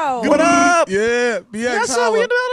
Wow. What up? Yeah, BX.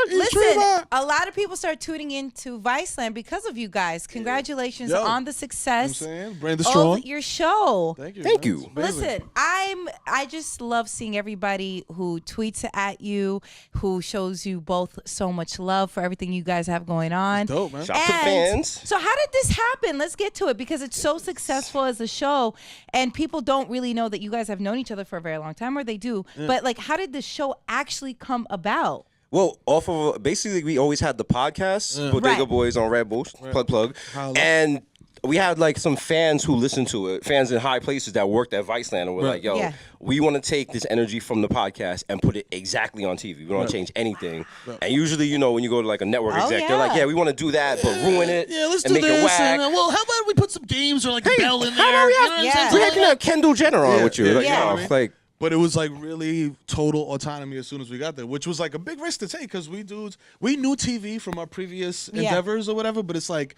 Listen, a lot of people start tuning into Viceland because of you guys. Congratulations on the success of your show. Thank you. Listen, I just love seeing everybody who tweets at you, who shows you both so much love for everything you guys have going on. Dope, man. Shout out to the fans. So how did this happen? Let's get to it because it's so successful as a show, and people don't really know that you guys have known each other for a very long time, or they do. But like, how did the show actually come about? Well, off of basically, we always had the podcast, Bodega Boys on Red Bull, plug, and we had like some fans who listened to it, fans in high places that worked at Viceland, and we're like, yo, we want to take this energy from the podcast and put it exactly on TV. We don't want to change anything. And usually, you know, when you go to like a network exec, they're like, yeah, we want to do that, but ruin it let's and do make it whack. And, well, how about we put some games or like a bell in there? How about we have Kendall Jenner on with you? Like, yeah. Like, but it was like really total autonomy as soon as we got there, which was like a big risk to take because we knew TV from our previous endeavors or whatever, but it's like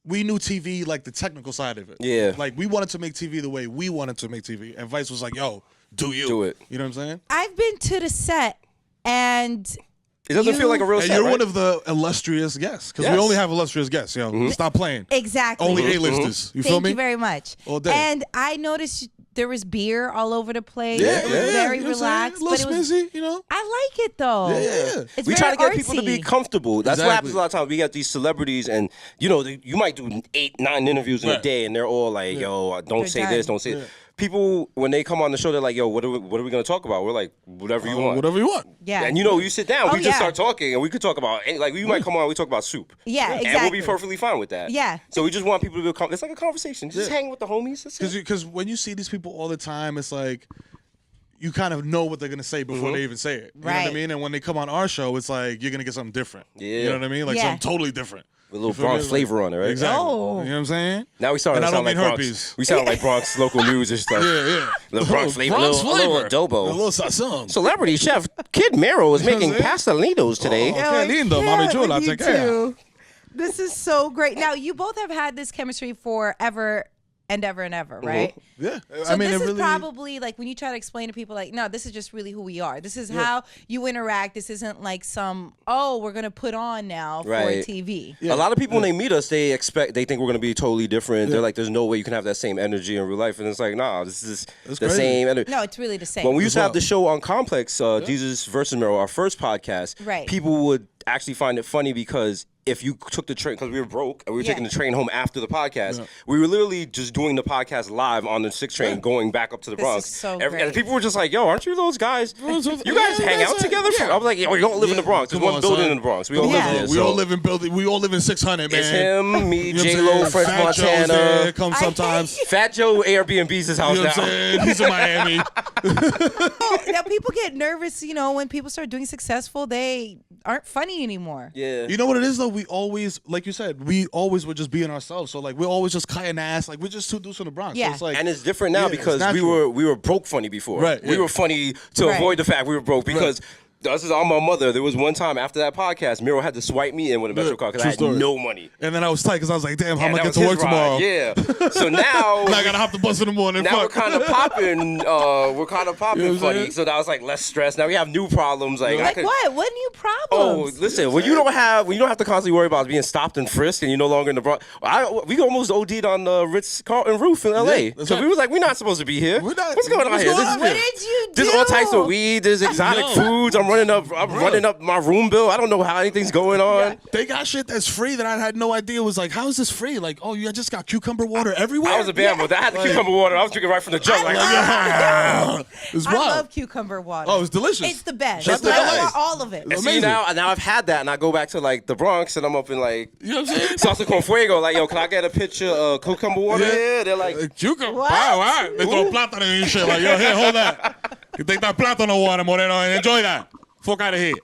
we knew TV, like the technical side of it. Yeah. Like we wanted to make TV the way we wanted to make TV. And Vice was like, yo, do it. You know what I'm saying? I've been to the set and it doesn't feel like a real set, you're right? one of the illustrious guests because we only have illustrious guests. You know, stop playing. Exactly. Only A-listers. You feel me? Thank you very much. All day. And I noticed there was beer all over the place. Yeah, it was very relaxed. A little smizzy, you know? I like it though. Yeah. It's we very try to get artsy. people to be comfortable. That's what happens a lot of times. We get these celebrities, and you know, you might do 8, 9 interviews in a day, and they're all like, "Yo, don't say this, don't say." It. People, when they come on the show, they're like, "Yo, what are we going to talk about?" We're like, "Whatever you want, whatever you want." Yeah. And you know, you sit down, we just start talking, and we could talk about like you might come on, we talk about soup. Yeah, exactly. And we'll be perfectly fine with that. Yeah. So we just want people to be. It's like a conversation. Just hang with the homies. Because when you see these people all the time, it's like you kind of know what they're going to say before they even say it. You know what I mean? And when they come on our show, it's like you're going to get something different. Yeah. You know what I mean? Like something totally different. With a little Bronx flavor on it, right? Exactly. Oh. You know what I'm saying? Now we starting to sound like Bronx. We sound like Bronx local news and stuff. Little Bronx flavor, a little adobo. A little sazon. Celebrity chef Kid Mero is making pastelitos today. Oh, que lindo, mami chula. Take care. This is so great. Now, you both have had this chemistry forever and ever, right? Yeah. So I mean, this is really, probably like when you try to explain to people like, no, this is just really who we are. This is how you interact. This isn't like we're going to put on now for TV. A lot of people, when they meet us, they think we're going to be totally different. They're like, there's no way you can have that same energy in real life. And it's like, nah, this is the same energy. No, it's really the same. When we used to have the show on Complex, Jesus versus Mero, our first podcast, people would actually find it funny because if you took the train, because we were broke and we were taking the train home after the podcast, we were literally just doing the podcast live on the 6 train going back up to the Bronx. This is so and people were just like, yo, aren't you those guys? You guys hang out together? I was like, yo, we don't live in the Bronx. There's one building in the Bronx. We all live there. We all live in building. We all live in 600, man. It's him, me, J-Lo, French Montana. Come sometimes. Fat Joe Airbnb's his house now. He's in Miami. Now people get nervous, you know, when people start doing successful, they aren't funny anymore. Yeah. You know what it is though? We always, like you said, we always were just being ourselves. So like we're always just cutting ass. Like we're just two dudes from the Bronx. Yeah. So it's like, and it's different now because we were broke funny before. Right. We were funny to avoid the fact we were broke because this is on my mother. There was one time after that podcast, Mero had to swipe me in with a Metro card because I had no money. And then I was tight because I was like, damn, how am I get to work tomorrow? Yeah. So now I gotta hop the bus in the morning. Now we're kind of popping. Funny. So that was like less stress. Now we have new problems. Like what? What new problems? Oh, listen. When you don't have to constantly worry about being stopped and frisked, and you're no longer in the Bronx. We almost OD'd on the Ritz-Carlton roof in L.A. So we was like, we're not supposed to be here. What's going on here? What did you do? There's all types of weed. There's exotic foods. I'm running up my room bill. I don't know how anything's going on. Yeah. They got shit that's free that I had no idea was like, how is this free? Like, oh, you just got cucumber water everywhere? I was a bad one. I had the cucumber water. I was drinking right from the jug. I love cucumber water. Oh, it's delicious. It's the best. Shout to I LA. want all of it. And see, now I've had that, and I go back to like the Bronx, and I'm up in like, you know what I'm saying? Salsa con Fuego. Like, yo, can I get a picture of cucumber water? Yeah, they're like, cucumber. Wow. They throw plátano and shit. Like, yo, here, hold that. You take that plátano water, Moreno, and enjoy that. Fuck out of here.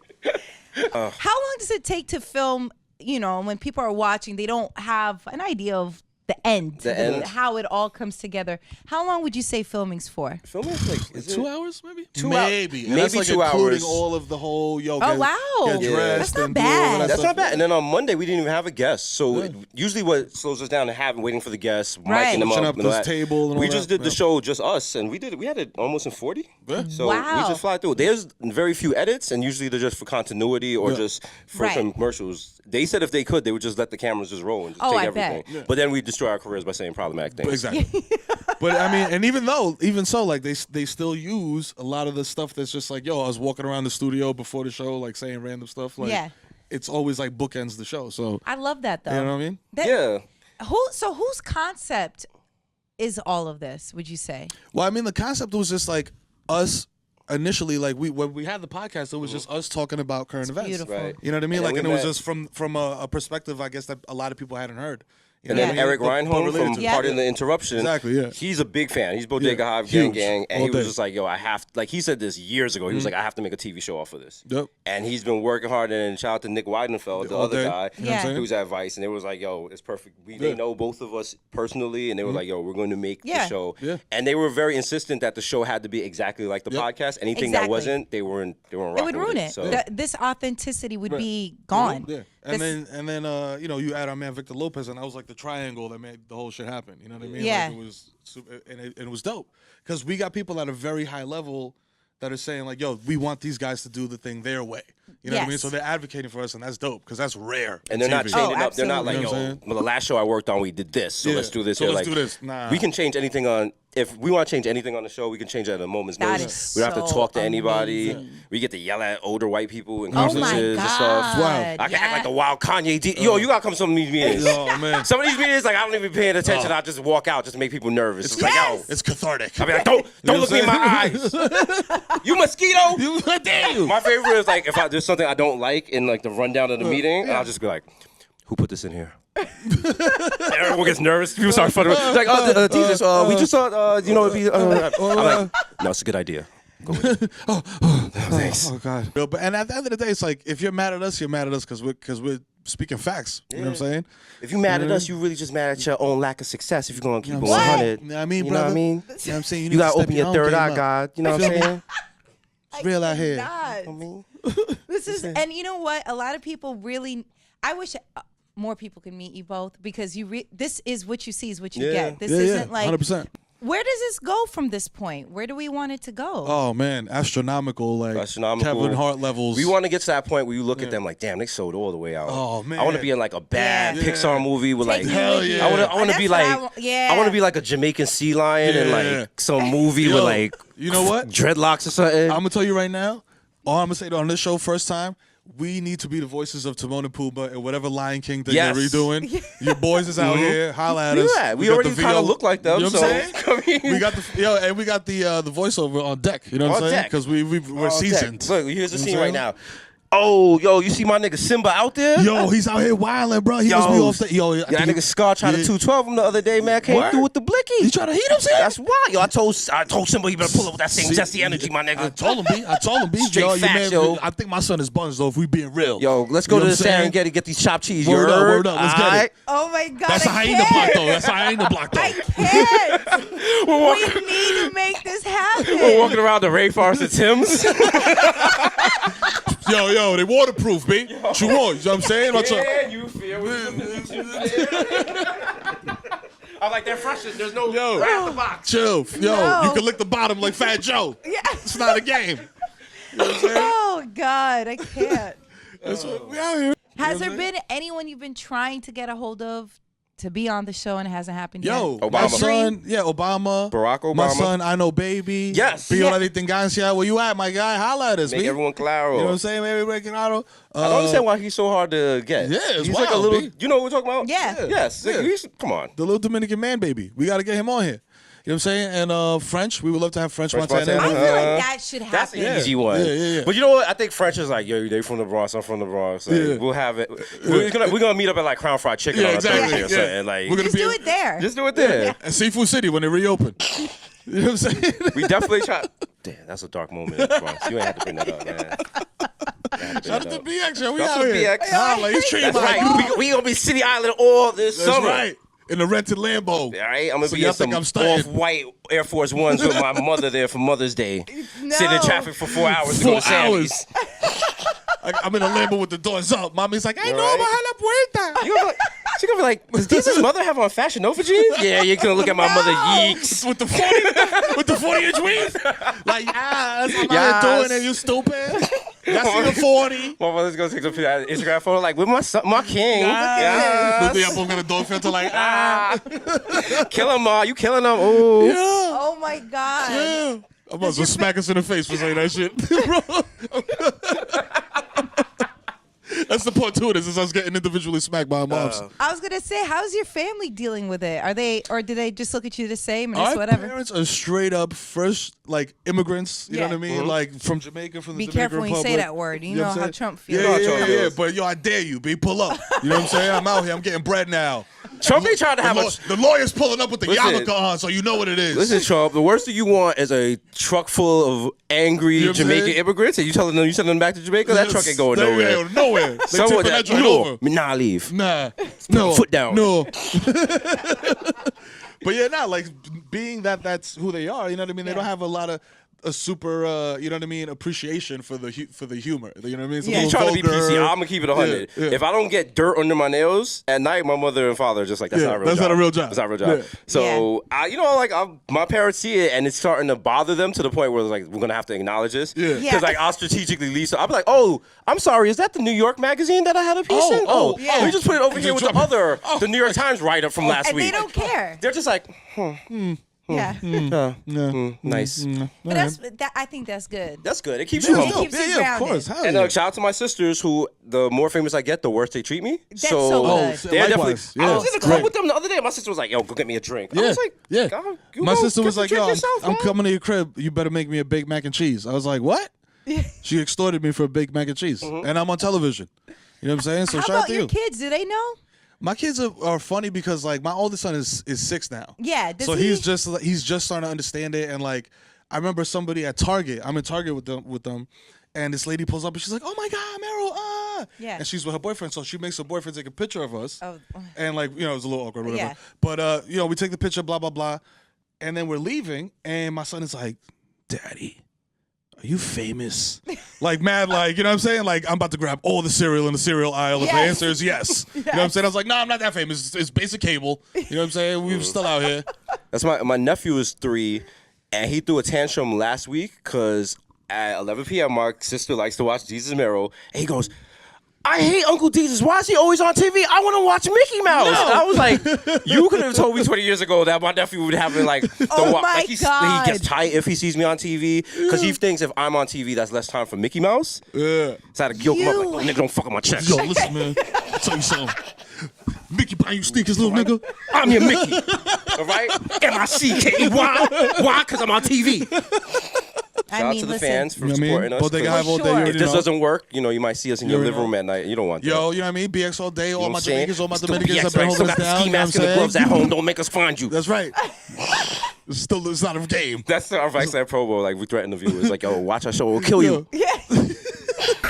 How long does it take to film, you know, when people are watching, they don't have an idea of the end, how it all comes together. How long would you say filming's for? Filming's like, is 2 hours, maybe? Maybe That's like 2 including hours. all of the whole, wow. get dressed That's not and do all bad. that That's stuff. not bad. And then on Monday, we didn't even have a guest. So usually what slows us down is waiting for the guests, Right. miking them Pushing up. up and all this that. table and all We that. just did the show, just us, and we had it almost in 40. So Wow. we just fly through. There's very few edits, and usually they're just for continuity or just for Right. commercials. They said if they could, they would just let the cameras just roll and just take I everything. bet. But then we destroy our careers by saying problematic things. Exactly. But I mean, and even so, like they still use a lot of the stuff that's just like, yo, I was walking around the studio before the show, like saying random stuff. Like, it's always like bookends the show. So I love that though. you know what I mean? Yeah. Whose concept is all of this? Would you say? Well, I mean, the concept was just like us initially. Like when we had the podcast, it was just us talking about current events. Beautiful. Right. You know what I mean? And Like, then and it we was met- just from a perspective, I guess, that a lot of people hadn't heard. You And know then what I mean? Eric But Reinhold related from to- Yeah. Pardon the Interruption. Exactly, yeah. He's a big fan. He's Bodega Yeah. Hive Gang Huge. Gang. And All he was day. just like, yo, like he said this years ago. He was like, I have to make a TV show off of this. Yep. And he's been working hard. And shout out to Nick Weidenfeld, the All other day. guy, You know what I'm saying? who's at Vice. And it was like, yo, it's perfect. They know both of us personally. And they were like, yo, we're going to make the show. Yeah. And they were very insistent that the show had to be exactly like the podcast. Anything that Exactly. wasn't, they weren't rocking It would ruin with it. So. This authenticity would be gone. Yeah. And then you know, you add our man Victor Lopez, and that was like the triangle that made the whole shit happen. You know what I mean? Yeah. Like, it was super, and it was dope because we got people at a very high level that are saying like, "Yo, we want these guys to do the thing their way." You know what I mean? Yes. So they're advocating for us, and that's dope because that's rare. And they're not TV. changing up. They're not like, absolutely. You know what I'm yo, saying? well, the last show I worked on, we did this, so Yeah. let's do this. So They're let's like, do this. Nah. We can change anything on. If we want to change anything on the show, we can change it at a moment's That notice. is We don't have to so talk to anybody. amazing. We get to yell at older white people in Oh my conferences and stuff. God. Wow. I can act like the wild Kanye. Yo, you gotta come to some of these meetings. Oh man, Some of these meetings, like I don't even pay attention. I just walk out just to make people nervous. It's like, yo, it's cathartic. I be like, don't look me in my eyes. You mosquito. You damn you. My favorite is like if there's something I don't like in like the rundown of the meeting, and I'll just be like, who put this in here? Everyone gets nervous. People start fucking. It's like, Jesus, we just thought, you know, it'd be. I'm like, no, it's a good idea. Go with it. Thanks. Oh god. But and at the end of the day, it's like if you're mad at us, you're mad at us because we're speaking facts. You know what I'm saying? If you're mad at us, you really just mad at your own lack of success. If you're gonna keep it What? 100, You know what I mean, you know what I brother? mean? You know what I'm saying? You gotta need to open step your own third game eye, up. God. You know what I'm saying? It's real out here. God. I mean, This is, and you know what? A lot of people really. I wish more people could meet you both because this is what you see is what you get. This isn't like 100%. Where does this go from this point? Where do we want it to go? Oh man, astronomical, like Astronomical. Kevin Hart levels. we want to get to that point where you look at them like, damn, they sold all the way out. Oh, man. I want to be in like a bad Yeah. Pixar movie with like, Take you hell with you. yeah. I want to be That's like, what yeah. I want to be like a Jamaican sea lion and Yeah. like some movie Yo, with like, you know what? dreadlocks or something. I'm gonna tell you right now. All I'm gonna say on this show, first time, we need to be the voices of Timon and Pumbaa and whatever Lion King thing Yes. they're redoing. Your boys is out here. Holla at Yeah, us. we got already the kinda VO look like them, You know so, what I'm saying? I mean- we got and we got the voiceover on deck. You know what On I'm saying? deck. Because we're Oh, seasoned. Tech. Look, here's the You know scene what I'm right saying? now. Oh, yo, you see my nigga Simba out there? Yo, he's out here wilding, bro. He must be off the. Yo, yeah, that nigga Scar tried to 212 him the other day, man. Came Word? through with the blicky. He tried to heat himself. That's wild. Yo, I told Simba he better pull up with that same zesty energy, my nigga. I told him, B. Straight yo, facts, man, yo. I think my son is buns though. If we being real. Yo, let's go You know to the what I'm saying? Serengeti, get these chopped cheese. Word you up, heard? word up. Let's get it. Alright? Oh my God! That's a I hyena block can't. though. That's a hyena block though. I can't. We need to make this happen. We're walking around the rainforest of Tim's. Yo, they waterproof, B. What you want? You know what I'm saying? What's up? Yeah, you feel I'm like, they're fresh. There's no grab the box. Chill. Yo, No. you can lick the bottom like Fat Joe. Yeah. It's not a game. You know what I'm saying? Oh God, I can't. That's what we out here. Has there been anyone you've been trying to get a hold of to be on the show and it hasn't happened Yo, yet? my Obama. son, Obama. Barack Obama. My son, I know baby. Yes. Be Yeah. on everything, guys. Yeah, where you at, my guy? Holla at us, Make B. everyone claro. You know what I'm saying? Everybody can auto. I don't understand why he's so hard to get. Yeah, it's he's like a wild, little. B. You know what we're talking about? Yeah. Yes. Yeah. Come on. The little Dominican man, baby. We got to get him on here. You know what I'm saying? And French, we would love to have French Montana. I feel Uh-huh. like that should That's happen. an easy one. Yeah. But you know what? I think French is like, yo, they from the Bronx. I'm from the Bronx. Like, Yeah. We'll have it. We're gonna meet up at like Crown Fried Chicken Yeah, on a exactly. Thursday or Yeah. something. Like, We're gonna Just do it there. just do it there. And Seafood City when they reopen. You know what I'm saying? We definitely try. Damn, that's a dark moment in the Bronx. You ain't have to bring that up, man. Shout out to BX, yo. We Shout out out to here. BX. Holla, he's treating That's my right. We gonna be City Island all this That's summer. right. in a rented Lambo. All right, I'm gonna So be y'all in some think I'm staying? off-white Air Force Ones with my mother there for Mother's Day. No. Sitting in traffic for 4 hours to go to 4 hours. Sammy's. I'm in a Lambo with the doors up. Mommy's like, "Hey, no, baja la puerta." She gonna be like, does Desus' mother have on Fashion Nova jeans? Yeah, you're gonna look at my mother yeeks. With the 40-inch wings. Like, yes, I'm out here doing it, you stupid. Y'all see the 40. My mother's gonna take some Instagram photo like, with my son, my king. Yes. Y'all both got a dog filter like, Kill him, Ma. You killing him. Ooh. Yeah. Oh my God. Yeah. I'm about to smack us in the face for saying that shit. That's the part to it, is us getting individually smacked by our moms. I was gonna say, how's your family dealing with it? Are they, or do they just look at you the same and Our it's whatever? parents are straight up first, like, immigrants. You know what I mean? Mm-hmm. Like from Jamaica, from the Be Dominican careful when you Republic. say that word. You know what I'm how saying? Trump feels. Yeah. But yo, I dare you, B. Pull up. You know what I'm saying? I'm out here. I'm getting bread now. Trump ain't trying to have The lawyer's pulling up with the Listen. yarmulke on, so you know what it is. Listen, Trump, the worst thing you want is a truck full of angry You know what I'm Jamaican saying? immigrants, and you sending them back to Jamaica? That truck ain't going They nowhere. ain't nowhere. They Someone tipping that joint over. nah, leave. Nah. No. Foot down. No. But yeah, like being that's who they are, you know what I mean? They don't have a lot of a super, you know what I mean, appreciation for the humor. You know what I mean? It's a Yeah. He's little trying to be vulgar. PC. I'm gonna keep it 100. Yeah. If I don't get dirt under my nails at night, my mother and father are just like, that's not a real job. That's not a real job. That's not a real job. Yeah. So, my parents see it, and it's starting to bother them to the point where it's like, we're gonna have to acknowledge this. Yeah. Because like I'll strategically leave. So I'll be like, oh, I'm sorry, is that the New York magazine that I had a piece in? Oh, yeah. We just put it over here with the other, the New York Times write-up from last And week. they don't care. They're just like, Yeah. nice. But I think that's good. That's good. It keeps you It humble. keeps you Of grounded. course. Hell And yeah. shout out to my sisters, who the more famous I get, the worse they treat me. That's so good. They're definitely. Likewise. I was in the club Right. with them the other day. My sister was like, "Yo, go get me a drink." I was like, yeah. "God, you My go sister get was the like, drink "Yo, yourself, I'm man." coming to your crib. You better make me a Big Mac and cheese." I was like, "What?" She extorted me for a Big Mac and cheese, and I'm on television. You know what I'm saying? So How shout out about to your you. kids? Do they know? My kids are funny because like my oldest son is 6 now. Yeah. Does So he? he's just starting to understand it, and like I remember somebody at Target. I'm in Target with them, and this lady pulls up and she's like, "Oh my God, Meryl!" Yeah. And she's with her boyfriend, so she makes her boyfriend take a picture of us. Oh. And like it was a little awkward, whatever. Yeah. But we take the picture, blah blah blah, and then we're leaving, and my son is like, "Daddy, are you famous?" Like mad, like, you know what I'm saying? Like I'm about to grab all the cereal in the cereal aisle. If the Yes. answer is yes. You know what I'm saying? I was like, "No, I'm not that famous. It's basic cable." You know what I'm saying? We're still out here. That's my nephew is 3, and he threw a tantrum last week because at 11 p.m. my sister likes to watch Desus Mero, and he goes, "I hate Uncle Desus. Why is he always on TV? I want to watch Mickey Mouse." And I was like, you could have told me 20 years ago that my nephew would have been like, my he God. gets tight if he sees me on TV because he thinks if I'm on TV, that's less time for Mickey Mouse. Yeah. So I had to guilt him up like, "Oh, nigga, don't fuck up my checks." Yo, listen, man. I'll tell you something. Mickey buying you sneakers, little nigga. I'm your Mickey. All right? M-I-C-K-E-Y. Why? Because I'm on TV. Shout out to the fans for You know what I mean? supporting us. Bodega 'cause Hive all day, you sure. already if this know. doesn't work, you might see us in your already living room at night. You don't want that. Yo, you know what I mean? BX all day, all You know my what I'm saying? Jamaicans, all my Still Dominicans PX, have been right? holding Still us got the down. ski You know what I'm mask and the gloves at saying? home. Don't make us find you. That's right. It's not a game. That's our Vice-K promo. Like, we threaten the viewers. Like, yo, watch our show. We'll kill you.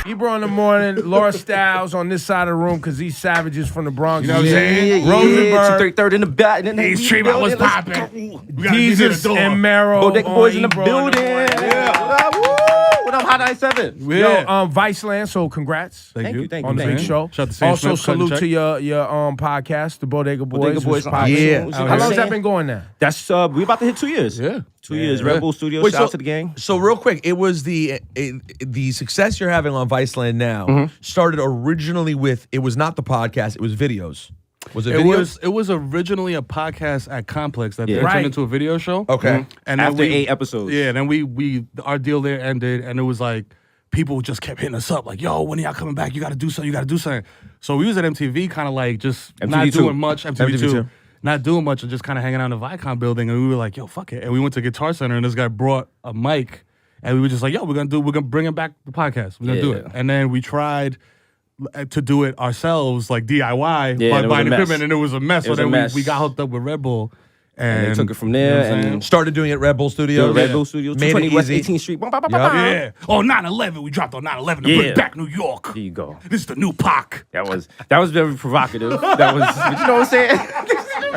Ebro in the morning, Laura Styles on this side of the room because these savages from the Bronx. You know what I'm saying? Rosenberg. 233rd in the back. These treatment was popping. We gotta be near the Jesus door. and Mero. Bodega on Boys in the Ebro building. morning. Yeah. What up, Hot 97? Yo, Viceland, so congrats. Thank you. On the Thank big you. show. Shout out to Sam Also, Smith, cutting salute check. to your podcast, the Bodega Boys. Bodega Boys. which popping. Yeah. How long has that been going now? That's we about to hit 2 years. Yeah. 2 years. Red Bull Studios. Wait, Shout out to the gang. So real quick, it was the success you're having on Viceland now started originally with, it was not the podcast, it was videos. Was it videos? It was originally a podcast at Complex that Yeah. then Right. turned into a video show. Okay. And then After 8 episodes. Yeah, then we our deal there ended, and it was like people just kept hitting us up like, "Yo, when are y'all coming back? You got to do something. You got to do something." So we was at MTV, kind of like just not MTV2. doing much. MTV2. MTV2. Not doing much and just kind of hanging out in the Viacom building, and we were like, "Yo, fuck it!" And we went to Guitar Center, and this guy brought a mic, and we were just like, "Yo, we're gonna bring back the podcast. We're gonna do it." Yeah. And then we tried to do it ourselves, like DIY, Yeah, by and it was buying a mess. equipment, and it was a mess. It was so a then mess. we got hooked up with Red Bull, And and they took it from there you know what I'm saying? and Started doing it at Red Bull Studios. Red Bull Studios, Made 220 it West easy. 18th Street. Bah, bah, bah, Yup. bah, bah. Yeah. Oh, 9/11. We dropped on 9/11 to Yeah. bring back New York. There you go. This is the new Pac. That was very provocative. That was, but you know what I'm saying?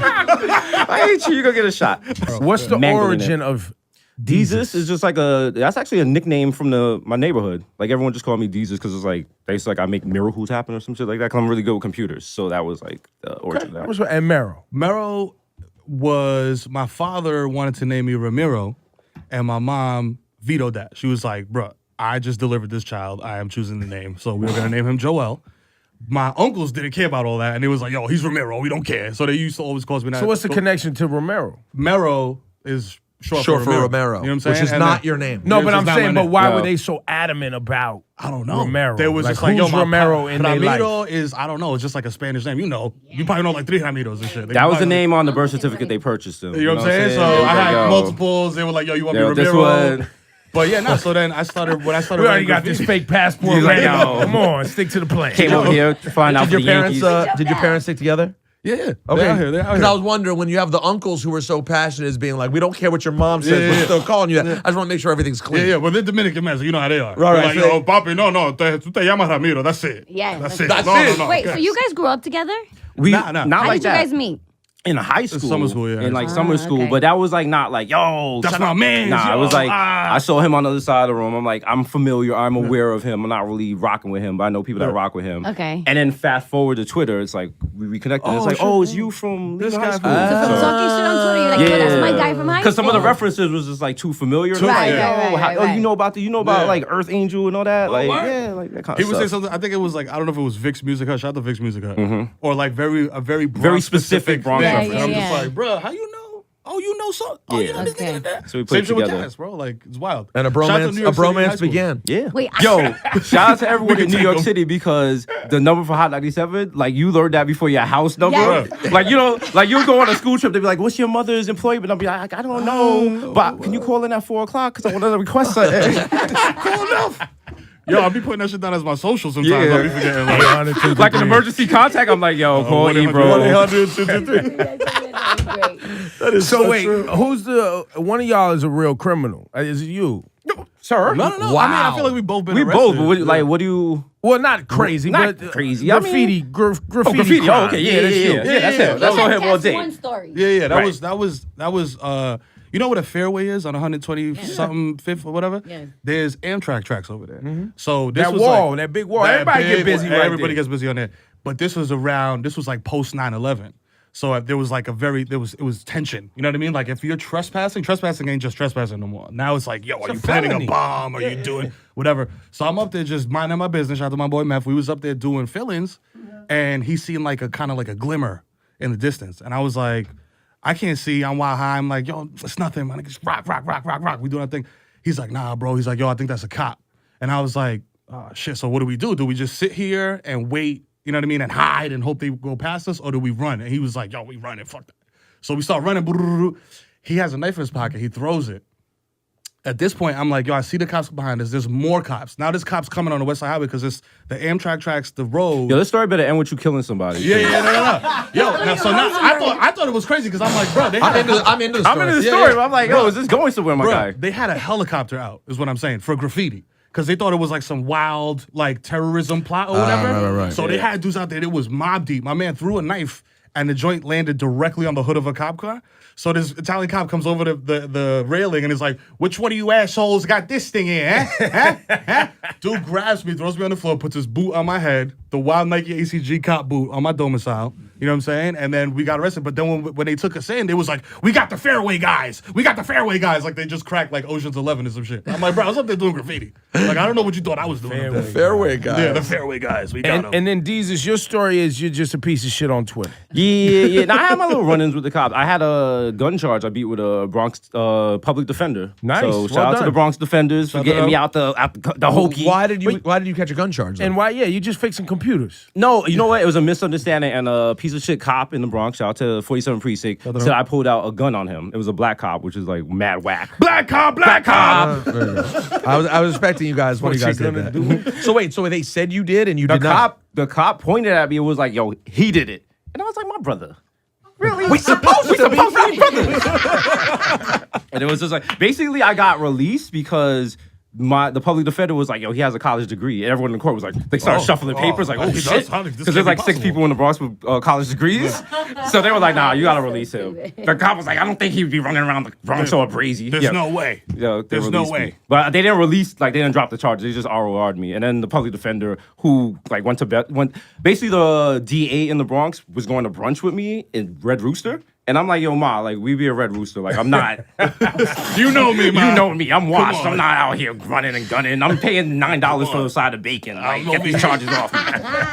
I hate you. You gonna get a shot. What's the Mangling origin it. of Desus is just like that's actually a nickname from my neighborhood. Like everyone just called me Desus because it's like they used to I make miracles happen or some shit like that. Cause I'm really good with computers, so that was like the origin of that. And Mero? Mero was my father wanted to name me Ramiro, and my mom vetoed that. She was like, "Bruh, I just delivered this child. I am choosing the name, so we were gonna name him Joel." My uncles didn't care about all that, and it was like, "Yo, he's Ramiro. We don't care." So they used to always call me that. So what's the connection to Romero? Mero is short for Romero. You know what I'm saying? Which is not your name. No, but I'm not saying, my but name. why No. were they so adamant about? I don't know. Romero. There was Like, just like, who's yo, Romero in their Ramiro life? is, I don't know, it's just like a Spanish name. You know, you probably know like 3 Ramiros and shit. That was the name on the birth certificate they purchased him. You know what I'm saying? So It was I had yo, multiples. They were like, yo, you want me this Ramiro? one. But yeah, no. So then I started, when I started We already writing got this graffiti- fake passport He's right like, now. yo. Come on, stick to the plan. Came over here to find out Did for your the parents? Yankees. Did your parents stick together? Yeah, yeah. Okay, They're out here. They're out because here. I was wondering when you have the uncles who are so passionate as being like, we don't care what your mom says, Yeah, we're yeah. still calling you that. I just want to make sure everything's Yeah, clean. yeah, but they're Dominican men, so you know how they are. Right, They're right, like, so- yo, papi, no, tú te llamas Ramiro, that's it. Yeah, That's that's it. it. That's No, it. no, no. Wait, so you guys grew up together? We Nah. not How like did you that. guys meet? In high school. Summer school, yeah. In like summer school. okay. But that was like not like, yo, That's shut my up. man. Nah, yo, it was like, ah. I saw him on the other side of the room. I'm like, I'm familiar. I'm aware of him. I'm not really rocking with him, but I know people that rock with him. Okay. And then fast forward to Twitter, it's like, we reconnected. It's like, oh, it's you from this high school. So from talking shit on Twitter, you're like, yo, that's my guy from high school. Because some of the references was just like too familiar. Right, Like, right, yo, right, oh, right. you know about like Earth Angel and all that. Like, word? yeah, like that kind He of would say stuff. something. I think it was like, I don't know if it was Vic's Music Hut. Shout out to Vic's Music Hut, or like a very Bronx specific Bronx thing. reference. And I'm just Yeah. like, bro, how you know? Oh, you know so? Oh, you know this Okay. nigga that? So we put Same it shit with together. Gas, bro. Like it's wild. And a Shout out to New York City high bromance school. began. Yeah. Wait, Yo, shout out to everyone We in can New take York them. City because the number for Hot 97, like you learned that before your house number. Yeah. Like, you know, like you'll go on a school trip, they'll be like, what's your mother's employment? I'll be like, I don't know. But can you call in at 4 o'clock? Because I want to request something. Cool enough. Yo, I'll be putting that shit down as my social sometimes. Yeah. I'll be forgetting. Like an emergency contact, I'm like, yo, call E, bro. 1-800-223. That is So wait, who's one of y'all is a real criminal? Is it you? Sir? No. Wow. I mean, I feel like we both been We arrested. both, but what do you... Well, not crazy, Not but crazy. I graffiti, mean- graffiti. Oh, graffiti. crime. Oh, okay. Yeah, that's you. Yeah, that's him. That's on him all day. One story. Yeah. That Right. was. You know what a fairway is on 120 something 5th or whatever? Yeah. There's Amtrak tracks over there. So this That was wall, like, that big wall. that Everybody get big busy wall. right Everybody there. gets busy on there. But this was like post 9/11. So there was like it was tension. You know what I mean? Like if you're trespassing ain't just trespassing no more. Now it's like, yo, are you planning felony. a bomb? Are you doing whatever? So I'm up there just minding my business. Shout out to my boy Meth. We was up there doing fill-ins, and he seen like a kind of like a glimmer in the distance, and I was like, I can't see. I'm wild high. I'm like, yo, it's nothing, man. Just rock. We doing our thing. He's like, nah, bro. He's like, yo, I think that's a cop. And I was like, oh, shit. So what do we do? Do we just sit here and wait? You know what I mean? And hide and hope they go past us, or do we run? And he was like, yo, we run it. Fuck that. So we start running. He has a knife in his pocket. He throws it. At this point, I'm like, yo, I see the cops behind us. There's more cops. Now there's cops coming on the West Side Highway because it's the Amtrak tracks, the road. Yo, this story better end with you killing somebody. Yeah, no. Yo, now, so now I thought it was crazy because I'm like, bro, they had I'm into the story. I'm in the Yeah, story, yeah. but I'm like, yo, is this going somewhere, my bro, guy? they had a helicopter out, is what I'm saying, for graffiti. Because they thought it was like some wild, like, terrorism plot or whatever. right. So they had dudes out there. It was mob deep. My man threw a knife, and the joint landed directly on the hood of a cop car. So this Italian cop comes over the railing and is like, which one of you assholes got this thing in, huh? Dude grabs me, throws me on the floor, puts his boot on my head, the wild Nike ACG cop boot on my domicile. You know what I'm saying? And then we got arrested. But then when they took us in, they was like, we got the fairway guys. Like they just cracked like Ocean's 11 or some shit. I'm like, bro, I was up there doing graffiti. Like, I don't know what you thought I was doing. up there. Fairway guy. Yeah, the fairway guys. We got them. And then Desus, your story is you're just a piece of shit on Twitter. Yeah. Now, I had my little run-ins with the cops. I had a gun charge I beat with a Bronx public defender. Nice. So Well shout out to done. the Bronx defenders for getting me out the hokey. Why did you catch a gun charge? And why? Yeah, you just fixing computers. No, you know what? It was a misunderstanding, and a piece of shit cop in the Bronx, shout out to 47 Precinct, said I pulled out a gun on him. It was a black cop, which is like mad whack. Black cop. I was expecting you guys. One of you guys did that. So they said you did, and you did not. The cop pointed at me and was like, yo, he did it. And I was like, my brother. Really? We supposed to be brothers. And it was just like, basically, I got released because the public defender was like, yo, he has a college degree. And everyone in the court was like, they started shuffling papers, like, oh he shit. does? Because there's like 6 people in the Bronx with college degrees. So they were like, nah, you gotta release him. The cop was like, I don't think he'd be running around the Bronx or Brazy. There's no way. Yeah, There's no way. But they didn't release, like, they didn't drop the charges. They just ROR'd me. And then the public defender who, like, basically the DA in the Bronx was going to brunch with me in Red Rooster. And I'm like, yo, ma, like, we be a Red Rooster. Like, I'm not. You know me, ma. You know me. I'm washed. I'm not out here running and gunning. I'm paying $9 for the side of bacon. Like, get these charges off me.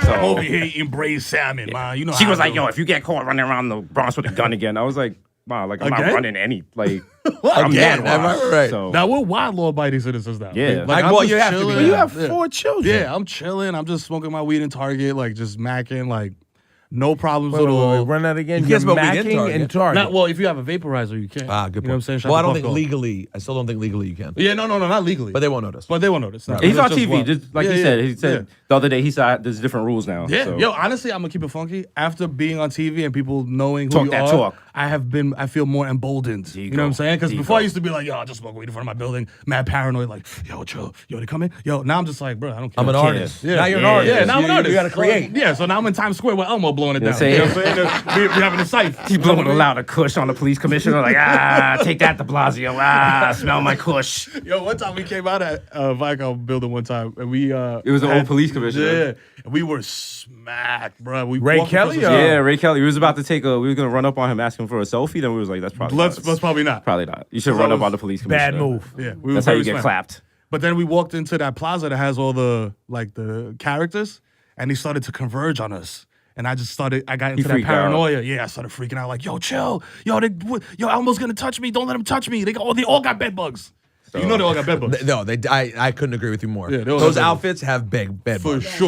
So, over here eating braised salmon, ma. You know. She was like, yo, if you get caught running around the Bronx with a gun again, I was like, ma, like, I'm not running any. Like, I'm Again, am I right? So, now we're wild law-abiding citizens now. Yeah. Like, Well, I'm you just have to be. chilling. You have 4 children. Yeah, I'm chilling. I'm just smoking my weed in Target, like just macking, like no problems Wait, at all. run that again. You You're can't smoke weed in macking Target. in Target. Not, well, if you have a vaporizer, you can. Ah, good point. You know what I'm saying? Shout Well, I out to don't think Puffco. legally. I still don't think legally you can. Yeah, no, not legally. But they won't notice. But they won't notice. No, he's it's on just TV. wild. Just like he said the other day, he said there's different rules now. Yeah, so. yo, honestly, I'm gonna keep it funky. After being on TV and people knowing who Talk you that are, talk. I feel more emboldened. There you You know what I'm go. saying? Because There you before I go. used to be like, yo, I just smoke weed in front of my building, mad paranoid, like, yo, chill, yo, they coming? Yo, now I'm just like, bro, I don't care. I'm an artist. Yeah. Now you're an Yeah. artist. Yeah, now I'm an artist. You gotta create. Yeah, so now I'm in Times Square with Elmo blowing it down. say- You know what I'm saying? We having a scythe. He's blowing a loud kush on the police commissioner, like, take that, de Blasio. Smell my kush. Yo, one time we came out at Vice-K building one time, and we It was an old police commissioner. Yeah, and we were smacked, bro. We Ray walked Kelly, across the- Yeah, Ray Kelly. We was about to we were gonna run up on him, ask him for a selfie. Then we was like, that's probably Let's probably not. probably not. You should run up on the police commissioner. Bad move. Yeah, we were That's how very you get smacked. clapped. But then we walked into that plaza that has all the characters, and he started to converge on us. And I got into that freaked out. paranoia. Yeah, I started freaking out, like, yo, chill. Yo, Elmo's gonna touch me. Don't let him touch me. They all got bed bugs. You know they all got bed bugs. No, I couldn't agree with you more. Yeah, they all Those have bed bugs. outfits have bed For bugs. sure.